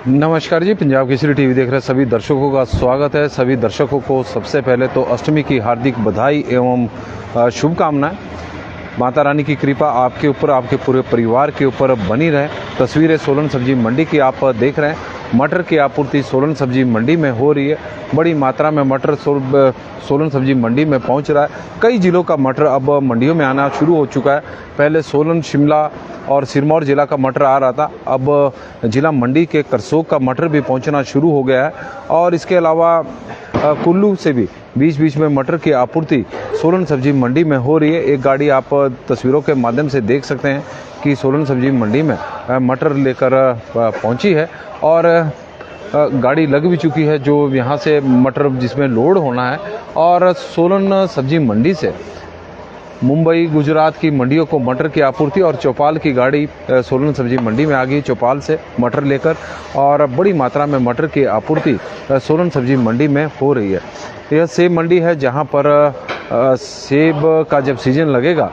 नमस्कार जी, पंजाब केसरी टीवी देख रहे सभी दर्शकों का स्वागत है। सभी दर्शकों को सबसे पहले तो अष्टमी की हार्दिक बधाई एवं शुभकामनाएं। माता रानी की कृपा आपके ऊपर, आपके पूरे परिवार के ऊपर बनी रहे। तस्वीरें सोलन सब्जी मंडी की आप देख रहे हैं। मटर की आपूर्ति सोलन सब्जी मंडी में हो रही है। बड़ी मात्रा में मटर सोलन सब्जी मंडी में पहुंच रहा है। कई जिलों का मटर अब मंडियों में आना शुरू हो चुका है। पहले सोलन, शिमला और सिरमौर जिला का मटर आ रहा था, अब जिला मंडी के करसोग का मटर भी पहुंचना शुरू हो गया है। और इसके अलावा कुल्लू से भी बीच बीच में मटर की आपूर्ति सोलन सब्जी मंडी में हो रही है। एक गाड़ी आप तस्वीरों के माध्यम से देख सकते हैं कि सोलन सब्जी मंडी में मटर लेकर पहुंची है और गाड़ी लग भी चुकी है जो यहाँ से मटर जिसमें लोड होना है। और सोलन सब्जी मंडी से मुंबई, गुजरात की मंडियों को मटर की आपूर्ति और चौपाल की गाड़ी सोलन सब्जी मंडी में आ गई चौपाल से मटर लेकर, और बड़ी मात्रा में मटर की आपूर्ति सोलन सब्जी मंडी में हो रही है। यह सेब मंडी है जहां पर सेब का जब सीजन लगेगा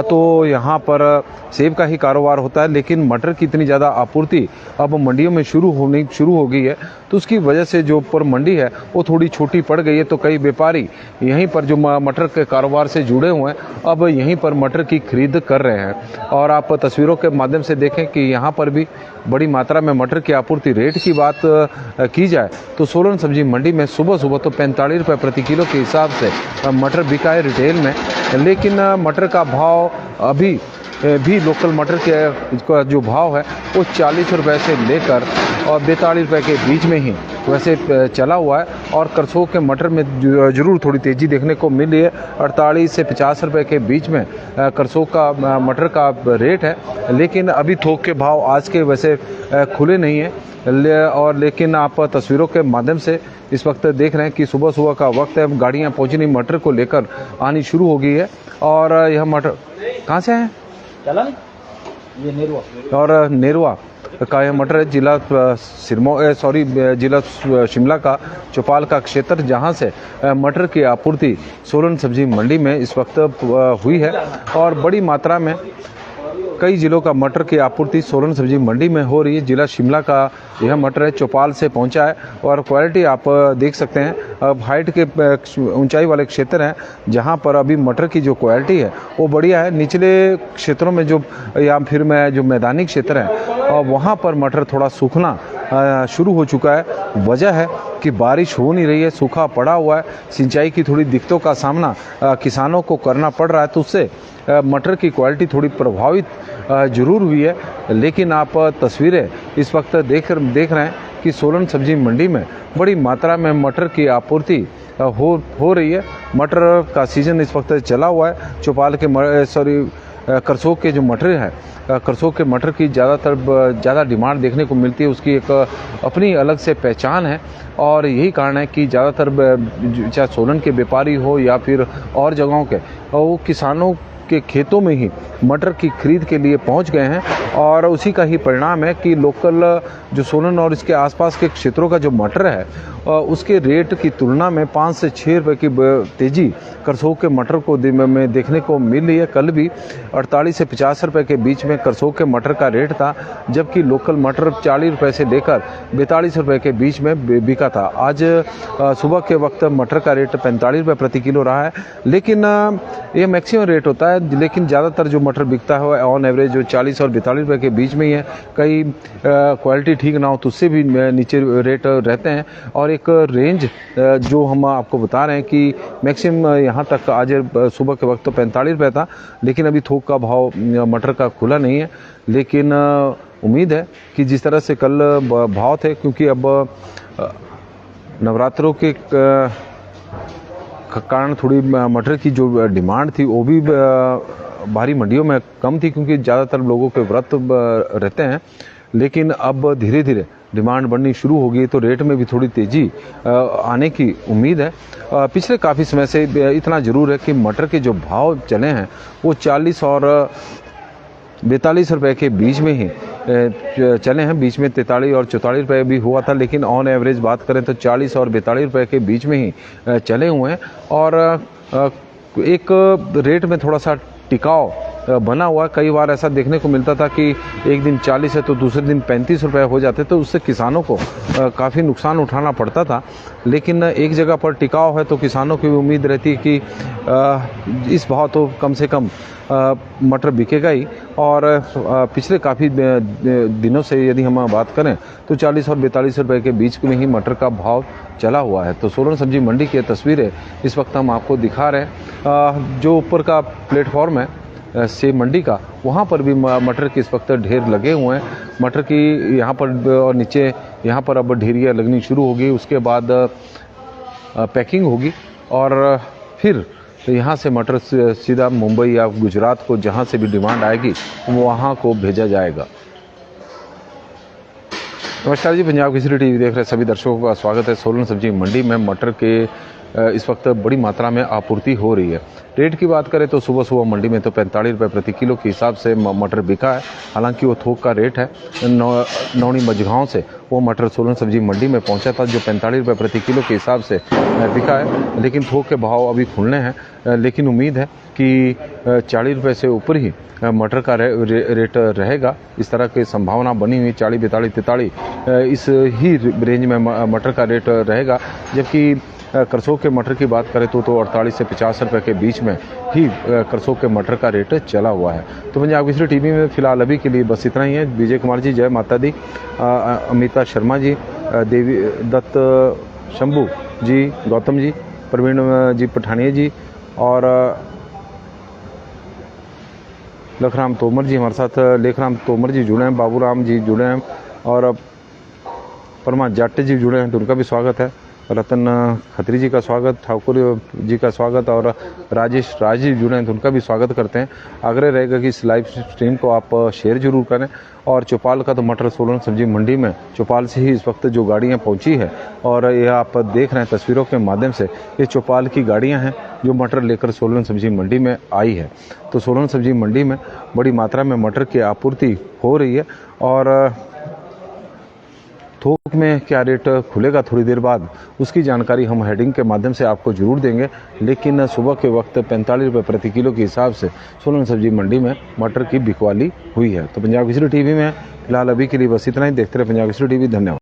तो यहाँ पर सेब का ही कारोबार होता है, लेकिन मटर की इतनी ज़्यादा आपूर्ति अब मंडियों में शुरू हो गई है, तो उसकी वजह से जो ऊपर मंडी है वो थोड़ी छोटी पड़ गई है। तो कई व्यापारी यहीं पर जो मटर के कारोबार से जुड़े हुए हैं अब यहीं पर मटर की खरीद कर रहे हैं। और आप तस्वीरों के माध्यम से देखें कि यहाँ पर भी बड़ी मात्रा में मटर की आपूर्ति। रेट की बात की जाए तो सोलन सब्जी मंडी में सुबह सुबह तो 45 रुपये प्रति किलो के हिसाब से मटर बिका है रिटेल में, लेकिन मटर का भाव अभी भी लोकल मटर के जो भाव है वो 40 रुपये से लेकर और 42 रुपये के बीच में ही वैसे चला हुआ है। और करसोग के मटर में जरूर थोड़ी तेज़ी देखने को मिल रही है। 48 से 50 रुपये के बीच में करसोग का मटर का रेट है, लेकिन अभी थोक के भाव आज के वैसे खुले नहीं हैं। और लेकिन आप तस्वीरों के माध्यम से इस वक्त देख रहे हैं कि सुबह सुबह का वक्त है, गाड़ियाँ पहुँचनी मटर को लेकर आनी शुरू हो गई है। और यह मटर कहाँ से है? ये नेरुआ और नेरुआ का यह मटर है जिला जिला शिमला का चौपाल का क्षेत्र, जहां से मटर की आपूर्ति सोलन सब्जी मंडी में इस वक्त हुई है। और बड़ी मात्रा में कई जिलों का मटर की आपूर्ति सोलन सब्जी मंडी में हो रही है। जिला शिमला का यह मटर है, चौपाल से पहुंचा है और क्वालिटी आप देख सकते हैं। अब हाइट के ऊंचाई वाले क्षेत्र हैं जहां पर अभी मटर की जो क्वालिटी है वो बढ़िया है। निचले क्षेत्रों में जो या फिर में जो मैदानी क्षेत्र है और वहां पर मटर थोड़ा सूखना शुरू हो चुका है। वजह है कि बारिश हो नहीं रही है, सूखा पड़ा हुआ है, सिंचाई की थोड़ी दिक्कतों का सामना किसानों को करना पड़ रहा है, तो उससे मटर की क्वालिटी थोड़ी प्रभावित जरूर हुई है। लेकिन आप तस्वीरें इस वक्त देख रहे हैं कि सोलन सब्जी मंडी में बड़ी मात्रा में मटर की आपूर्ति हो रही है। मटर का सीजन इस वक्त चला हुआ है। चौपाल के करसोग के जो मटर है, करसोग के मटर की ज़्यादा डिमांड देखने को मिलती है। उसकी एक अपनी अलग से पहचान है और यही कारण है कि ज़्यादातर चाहे सोलन के व्यापारी हो या फिर और जगहों के, वो किसानों के खेतों में ही मटर की खरीद के लिए पहुंच गए हैं। और उसी का ही परिणाम है कि लोकल जो सोलन और इसके आसपास के क्षेत्रों का जो मटर है उसके रेट की तुलना में 5 से 6 रुपये की तेज़ी करसोग के मटर को में देखने को मिल रही है। कल भी 48 से 50 रुपये के बीच में करसोग के मटर का रेट था, जबकि लोकल मटर 40 रुपये से लेकर 42 रुपये के बीच में बिका था। आज सुबह के वक्त मटर का रेट 45 रुपये प्रति किलो रहा है, लेकिन ये मैक्सिमम रेट होता है। लेकिन ज़्यादातर जो मटर बिकता है ऑन एवरेज जो 40 और 42 रुपये के बीच में ही है। कई क्वालिटी ठीक ना हो तो उससे भी नीचे रेट रहते हैं। और एक रेंज जो हम आपको बता रहे हैं कि मैक्सिमम यहाँ तक आज सुबह के वक्त तो 45 रुपये था, लेकिन अभी थोक का भाव मटर का खुला नहीं है। लेकिन उम्मीद है कि जिस तरह से कल भाव थे, क्योंकि अब नवरात्रों के कारण थोड़ी मटर की जो डिमांड थी वो भी बाहरी मंडियों में कम थी, क्योंकि ज़्यादातर लोगों के व्रत रहते हैं। लेकिन अब धीरे धीरे डिमांड बढ़नी शुरू हो गई, तो रेट में भी थोड़ी तेज़ी आने की उम्मीद है। पिछले काफ़ी समय से इतना ज़रूर है कि मटर के जो भाव चले हैं वो 40 और 42 रुपये के बीच में ही चले हैं। बीच में 43 और 44 रुपये भी हुआ था, लेकिन ऑन एवरेज बात करें तो 40 और 42 रुपये के बीच में ही चले हुए हैं। और एक रेट में थोड़ा सा टिकाव बना हुआ। कई बार ऐसा देखने को मिलता था कि एक दिन 40 है तो दूसरे दिन 35 रुपये हो जाते, तो उससे किसानों को काफ़ी नुकसान उठाना पड़ता था। लेकिन एक जगह पर टिकाव है तो किसानों की भी उम्मीद रहती है कि इस भाव तो कम से कम मटर बिकेगा ही। और पिछले काफ़ी दिनों से यदि हम बात करें तो 40 और 42 रुपये के बीच में ही मटर का भाव चला हुआ है। तो सोलन सब्जी मंडी की तस्वीरें इस वक्त हम आपको दिखा रहे हैं। जो ऊपर का प्लेटफॉर्म है सेब मंडी का, वहाँ पर भी मटर के इस वक्त ढेर लगे हुए हैं। मटर की यहाँ पर और नीचे यहाँ पर अब ढेरियाँ लगनी शुरू होगी, उसके बाद पैकिंग होगी और फिर यहाँ से मटर सीधा मुंबई या गुजरात को जहाँ से भी डिमांड आएगी वहाँ को भेजा जाएगा। नमस्कार जी, पंजाब केसरी टीवी देख रहे सभी दर्शकों का स्वागत है। सोलन सब्जी मंडी में मटर के इस वक्त बड़ी मात्रा में आपूर्ति हो रही है। रेट की बात करें तो सुबह सुबह मंडी में तो 45 रुपये प्रति किलो के हिसाब से मटर बिका है। हालांकि वो थोक का रेट है। नौनी मझगांव से वो मटर सोलन सब्जी मंडी में पहुंचा था जो 45 रुपये प्रति किलो के हिसाब से बिका है, लेकिन थोक के भाव अभी खुलने हैं। लेकिन उम्मीद है कि 40 रुपये से ऊपर ही मटर का रेट रहेगा। इस तरह की संभावना बनी हुई 40, 42, 43 इस ही रेंज में मटर का रेट रहेगा। जबकि करसोग के मटर की बात करें तो 48 से 50 रुपये के बीच में ही करसोग के मटर का रेट चला हुआ है। तो पंजाब केसरी टीवी में फिलहाल अभी के लिए बस इतना ही है। विजय कुमार जी, जय माता दी, अमिता शर्मा जी, देवी दत्त शंभू जी, गौतम जी, प्रवीण जी पठानिया जी और लखराम तोमर जी हमारे साथ, लेखराम तोमर जी जुड़े हैं, बाबूराम जी जुड़े हैं और परमा जाट जी जुड़े हैं, तो उनका भी स्वागत है। रतन खत्री जी का स्वागत, ठाकुर जी का स्वागत और राजेश राज जी जुड़े हैं, तो उनका भी स्वागत करते हैं। आग्रह रहेगा कि इस लाइव स्ट्रीम को आप शेयर जरूर करें। और चौपाल का तो मटर सोलन सब्जी मंडी में चौपाल से ही इस वक्त जो गाड़ियां पहुंची है और ये आप देख रहे हैं तस्वीरों के माध्यम से, ये चौपाल की गाड़ियां हैं जो मटर लेकर सोलन सब्जी मंडी में आई है। तो सोलन सब्जी मंडी में बड़ी मात्रा में मटर की आपूर्ति हो रही है और थोक में क्या रेट खुलेगा थोड़ी देर बाद, उसकी जानकारी हम हेडिंग के माध्यम से आपको जरूर देंगे। लेकिन सुबह के वक्त 45 रुपये प्रति किलो के हिसाब से सोलन सब्जी मंडी में मटर की बिकवाली हुई है। तो पंजाब केसरी टीवी में फिलहाल अभी के लिए बस इतना ही। देखते रहे पंजाब केसरी टीवी। धन्यवाद।